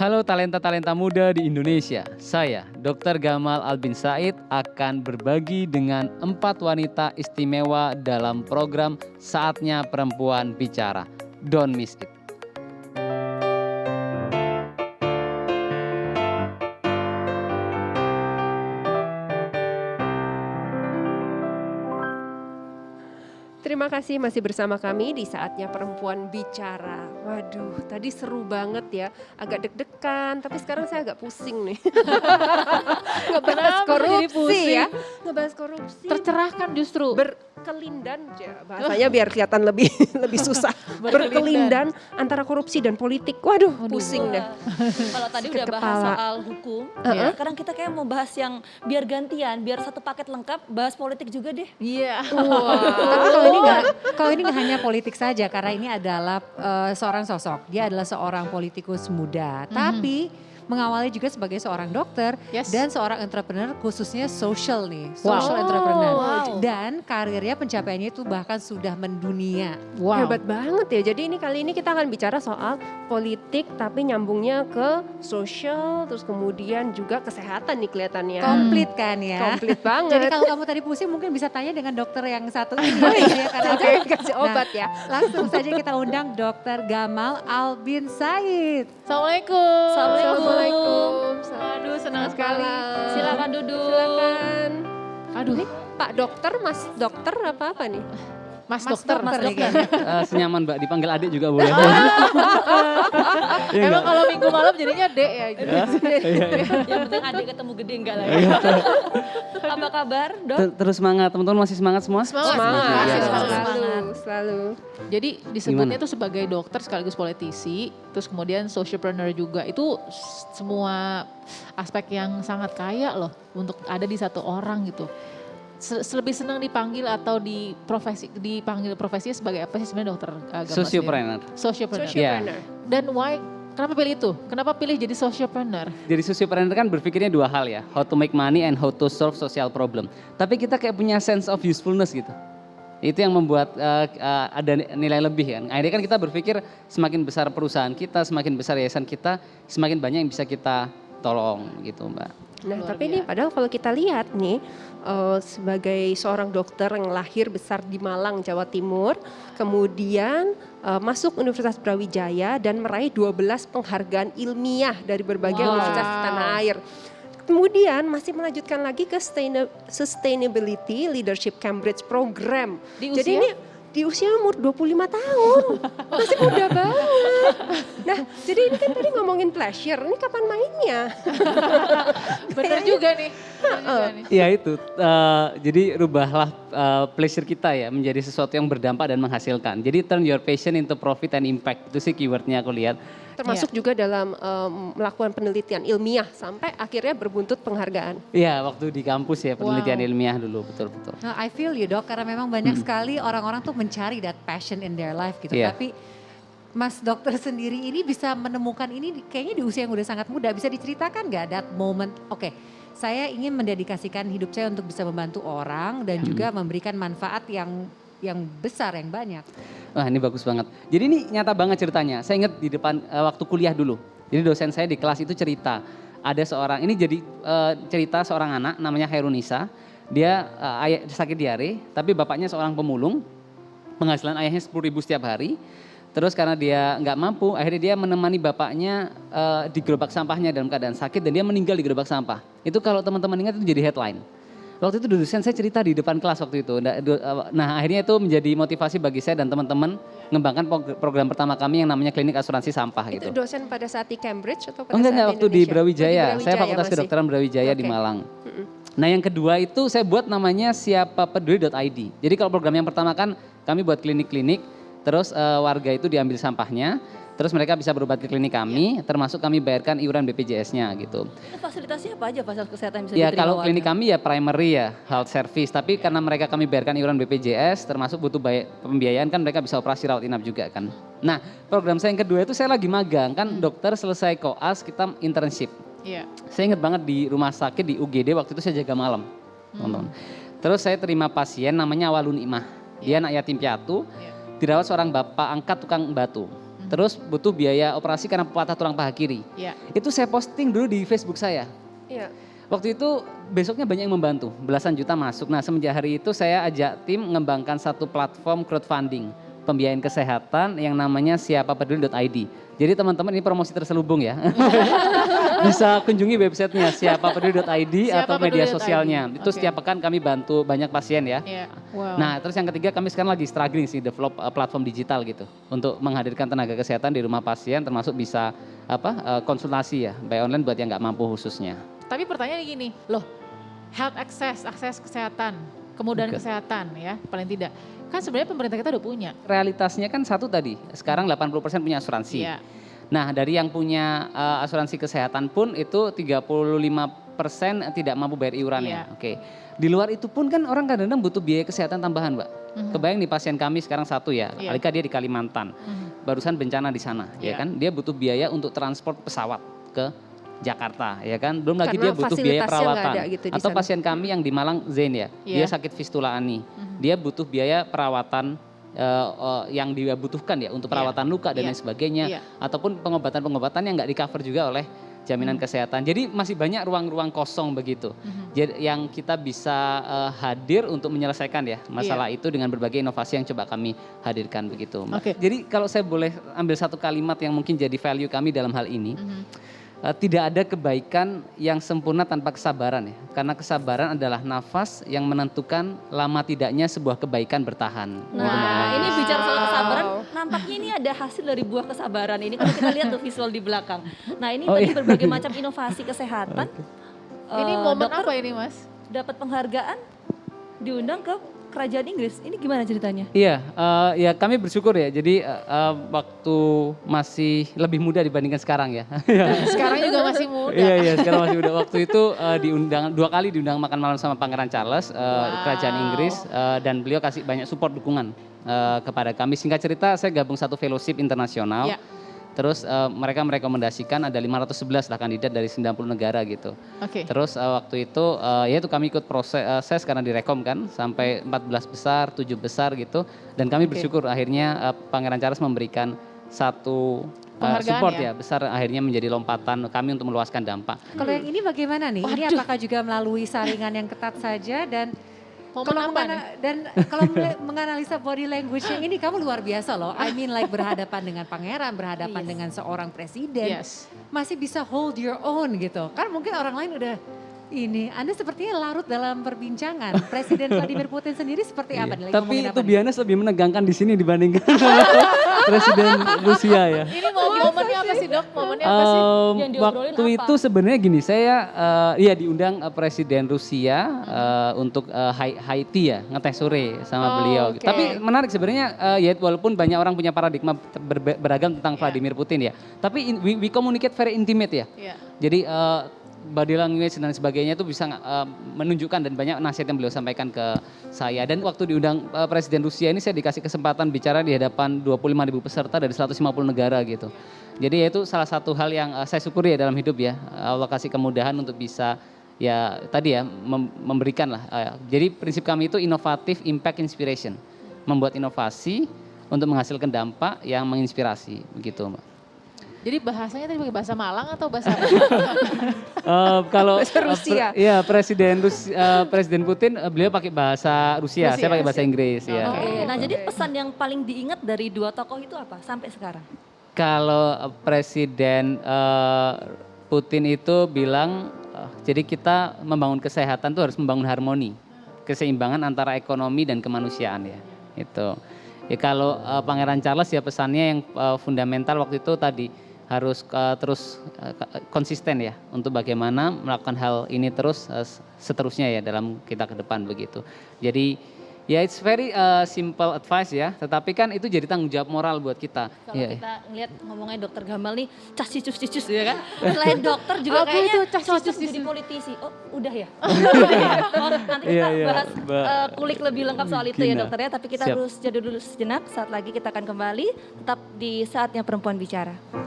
Halo talenta-talenta muda di Indonesia. Saya, Dr. Gamal Albin Said, akan berbagi dengan 4 wanita istimewa dalam program Saatnya Perempuan Bicara. Don't miss it. Terima kasih masih bersama kami di Saatnya Perempuan Bicara. Waduh, tadi seru banget ya. Agak deg-degan, tapi sekarang saya agak pusing nih. Ngebahas Kenapa jadi korupsi pusing? ya. Ngebahas korupsi. Tercerahkan justru. Berkelindan ya. Bahasanya biar kelihatan lebih lebih susah. Berkelindan antara korupsi dan politik. Waduh, pusing deh. Kalau tadi Sakit udah bahas kepala. soal hukum, Uh-uh. sekarang kita kayak mau bahas yang biar gantian, biar satu paket lengkap, bahas politik juga deh. Iya. Tapi kalau ini nggak hanya politik saja karena ini adalah seorang sosok. Dia adalah seorang politikus muda, tapi mengawali juga sebagai seorang dokter Yes. dan seorang entrepreneur khususnya social nih, Wow. social entrepreneur. Wow. Dan karirnya pencapaiannya itu bahkan sudah mendunia. Wow. Hebat banget ya. Jadi kali ini kita akan bicara soal politik tapi nyambungnya ke sosial, terus kemudian juga kesehatan nih kelihatannya. Komplit kan ya. Komplit banget. Jadi kalau kamu tadi pusing mungkin bisa tanya dengan dokter yang satu ini. ya, karena Oke, kasih obat ya. langsung saja kita undang Dokter Gamal Albin Said. Assalamualaikum. Assalamualaikum. Aduh, senang sekali. Silakan duduk. Silakan. Aduh, Pak dokter, Mas dokter apa nih? Mas dokter. Mas dokter. Senyaman Mbak, dipanggil adik juga boleh. Iya Emang nggak? kalau minggu malam jadinya dek ya. Gitu. Yang penting adik ketemu gede enggak lah ya. Apa kabar, Dok? Terus semangat, teman-teman masih semangat semua? Semangat. Semangat, Iya. selalu. Jadi disebutnya Gimana? itu sebagai dokter sekaligus politisi, terus kemudian socialpreneur juga. Itu semua aspek yang sangat kaya loh untuk ada di satu orang gitu. Lebih senang dipanggil atau dipanggil profesinya sebagai apa sih sebenarnya dokter Gamal sendiri? Sociopreneur. Socialpreneur. Socialpreneur. Dan why? Kenapa pilih itu? Kenapa pilih jadi socialpreneur? Jadi sociopreneur kan berpikirnya dua hal ya, how to make money and how to solve social problem. Tapi kita kayak punya sense of usefulness gitu. Itu yang membuat ada nilai lebih kan. Akhirnya kan kita berpikir semakin besar perusahaan kita, semakin besar yayasan kita, semakin banyak yang bisa kita tolong gitu Mbak. Nah, Luar tapi ini biasa. padahal kalau kita lihat nih sebagai seorang dokter yang lahir besar di Malang, Jawa Timur, kemudian masuk Universitas Brawijaya dan meraih 12 penghargaan ilmiah dari berbagai Wow. universitas di tanah air. Kemudian masih melanjutkan lagi ke Sustainability Leadership Cambridge Program. Di Jadi usia? ini di usia umur 25 tahun, masih muda banget. Nah, jadi ini kan tadi ngomongin pleasure, ini kapan mainnya? Bener juga nih. Bener juga nih. Iya itu, jadi rubahlah pleasure kita ya menjadi sesuatu yang berdampak dan menghasilkan. Jadi turn your passion into profit and impact, itu sih keywordnya aku lihat. Termasuk juga dalam melakukan penelitian ilmiah sampai akhirnya berbuntut penghargaan. Iya waktu di kampus ya penelitian Wow. ilmiah dulu, betul-betul. Nah, I feel you dok, karena memang banyak sekali orang-orang tuh mencari that passion in their life gitu. Iya. Tapi Mas dokter sendiri ini bisa menemukan ini kayaknya di usia yang udah sangat muda. Bisa diceritakan nggak that moment? Oke, saya ingin mendedikasikan hidup saya untuk bisa membantu orang dan juga memberikan manfaat yang besar, yang banyak. Wah ini bagus banget. Jadi ini nyata banget ceritanya. Saya ingat di depan waktu kuliah dulu. Jadi dosen saya di kelas itu cerita. Ada seorang, ini jadi cerita seorang anak namanya Hairunisa. Dia sakit diare, tapi bapaknya seorang pemulung. Penghasilan ayahnya 10.000 setiap hari. Terus karena dia nggak mampu, akhirnya dia menemani bapaknya di gerobak sampahnya dalam keadaan sakit dan dia meninggal di gerobak sampah. Itu kalau teman-teman ingat itu jadi headline. Waktu itu dosen saya cerita di depan kelas waktu itu. Nah akhirnya itu menjadi motivasi bagi saya dan teman-teman mengembangkan program pertama kami yang namanya klinik asuransi sampah Itu gitu. dosen pada saat di Cambridge atau pada Enggak, saat waktu di Indonesia? Brawijaya. Oh, di Saya Fakultas masih. Kedokteran Brawijaya di Oke. Malang. Nah yang kedua itu saya buat namanya siapapeduli.id. Jadi kalau program yang pertama kan kami buat klinik-klinik, terus warga itu diambil sampahnya, terus mereka bisa berobat ke klinik kami, termasuk kami bayarkan iuran BPJS-nya gitu. Itu fasilitasnya apa aja fasilitas kesehatan yang bisa Ya diterima kalau warga? klinik kami ya primary ya, health service. Tapi karena mereka kami bayarkan iuran BPJS, termasuk butuh pembiayaan kan mereka bisa operasi rawat inap juga kan. Nah program saya yang kedua itu saya lagi magang, kan dokter selesai koas kita internship. Iya. Saya ingat banget di rumah sakit di UGD waktu itu saya jaga malam. teman-teman. Terus saya terima pasien namanya Awalun Imah. Dia anak yatim piatu, dirawat seorang bapak angkat tukang batu. terus butuh biaya operasi karena patah tulang paha kiri. Iya. Itu saya posting dulu di Facebook saya. Iya. Waktu itu besoknya banyak yang membantu, belasan juta masuk. Nah semenjak hari itu saya ajak tim mengembangkan satu platform crowdfunding pembiayaan kesehatan yang namanya siapapeduli.id. Jadi teman-teman ini promosi terselubung ya. Bisa kunjungi websitenya siapapeduli.id atau media sosialnya. Itu setiap pekan kami bantu banyak pasien ya. Iya. Wow. Nah terus yang ketiga kami sekarang lagi struggling sih develop platform digital gitu. Untuk menghadirkan tenaga kesehatan di rumah pasien termasuk bisa konsultasi ya by online buat yang nggak mampu khususnya. Tapi pertanyaannya gini, loh health access, akses kesehatan, kemudahan kesehatan ya paling tidak. Kan sebenarnya pemerintah kita udah punya. Realitasnya kan satu tadi, sekarang 80% punya asuransi. Iya. Nah dari yang punya asuransi kesehatan pun itu 35% tidak mampu bayar iurannya. Iya. Oke. Di luar itu pun kan orang kadang-kadang butuh biaya kesehatan tambahan Mbak. Kebayang nih pasien kami sekarang satu ya, Iya. Alika dia di Kalimantan. Barusan bencana di sana ya Iya. kan. Dia butuh biaya untuk transport pesawat ke Jakarta ya kan, belum lagi Karena dia butuh biaya fasilitasnya nggak perawatan. ada gitu di Atau sana. pasien kami yang di Malang Zain ya, dia Iya. sakit fistula ani, dia butuh biaya perawatan yang dia butuhkan ya untuk perawatan luka dan Iya. lain sebagainya, Iya. ataupun pengobatan-pengobatan yang nggak di cover juga oleh jaminan kesehatan. Jadi masih banyak ruang-ruang kosong begitu. Jadi yang kita bisa hadir untuk menyelesaikan ya masalah itu dengan berbagai inovasi yang coba kami hadirkan begitu. Mbak. Oke. Jadi kalau saya boleh ambil satu kalimat yang mungkin jadi value kami dalam hal ini. Tidak ada kebaikan yang sempurna tanpa kesabaran ya. Karena kesabaran adalah nafas yang menentukan lama tidaknya sebuah kebaikan bertahan. Nah, ini bicara soal kesabaran, nampaknya ini ada hasil dari buah kesabaran ini. Kalau kita lihat tuh visual di belakang. Nah, ini tadi berbagai macam inovasi kesehatan. Ini momen dokter apa ini Mas? dapat penghargaan, diundang ke kerajaan Inggris. Ini gimana ceritanya? Iya, ya kami bersyukur ya. Jadi waktu masih lebih muda dibandingkan sekarang ya. Sekarang juga masih muda. Iya, sekarang masih muda. Waktu itu diundang 2 kali diundang makan malam sama Pangeran Charles, kerajaan Inggris, dan beliau kasih banyak support dukungan kepada kami. Singkat cerita, saya gabung satu fellowship internasional. Ya. Terus mereka merekomendasikan ada 511 lah kandidat dari 90 negara gitu. Oke. Terus waktu itu ya itu kami ikut proses karena direkom kan sampai 14 besar, 7 besar gitu. Dan kami bersyukur akhirnya Pangeran Charles memberikan satu support ya besar, akhirnya menjadi lompatan kami untuk meluaskan dampak. Kalau yang ini bagaimana nih? Ini apakah juga melalui saringan yang ketat saja dan Momen apa nih? kalau menganalisa body language yang ini kamu luar biasa loh. I mean like berhadapan dengan pangeran, berhadapan dengan seorang presiden. Yes. Masih bisa hold your own gitu. Kan mungkin orang lain udah ini, Anda sepertinya larut dalam perbincangan. Presiden Vladimir Putin sendiri seperti apa nih? Lagi Tapi ngomongin itu apa nih? Bianes lebih menegangkan di sini dibandingkan Presiden Rusia ya. Ini momennya apa sih Dok? Momennya apa sih? Yang diobrolin Waktu apa? itu sebenarnya gini, saya ya diundang Presiden Rusia untuk Haiti ya, ngeteh sore sama beliau. oke. Tapi menarik sebenarnya ya walaupun banyak orang punya paradigma beragam tentang Vladimir Putin ya. Tapi we communicate very intimate ya. Iya. Jadi body language dan sebagainya itu bisa menunjukkan dan banyak nasihat yang beliau sampaikan ke saya. Dan waktu diundang Presiden Rusia ini saya dikasih kesempatan bicara di hadapan 25.000 peserta dari 150 negara gitu. Jadi ya itu salah satu hal yang saya syukuri ya dalam hidup ya. Allah kasih kemudahan untuk bisa ya tadi ya memberikan lah. Jadi prinsip kami itu inovatif, impact, inspiration. Membuat inovasi untuk menghasilkan dampak yang menginspirasi begitu Mbak. Jadi bahasanya tadi pakai bahasa Malang atau bahasa Kalau Bahasa Rusia. Presiden Putin beliau pakai bahasa Rusia, saya pakai bahasa Inggris ya. Oke, nah jadi pesan yang paling diingat dari dua tokoh itu apa sampai sekarang? Kalau Presiden Putin itu bilang jadi kita membangun kesehatan tuh harus membangun harmoni, keseimbangan antara ekonomi dan kemanusiaan ya. Itu. Ya kalau Pangeran Charles ya pesannya yang fundamental waktu itu tadi harus terus konsisten ya untuk bagaimana melakukan hal ini terus seterusnya ya dalam kita ke depan begitu. Jadi ya it's very simple advice ya, tetapi kan itu jadi tanggung jawab moral buat kita. Kalau Ya. kita ngeliat ngomongnya dokter Gamal nih, cas cicus ya kan. Selain dokter juga Apa kayaknya itu cas cocok cicus? jadi politisi. Oh udah ya? Nanti kita bahas kulik lebih lengkap soal itu ya Gina. dokter ya. Tapi kita Siap. harus jeda dulu sejenak, saat lagi kita akan kembali. Tetap di Saatnya Perempuan Bicara.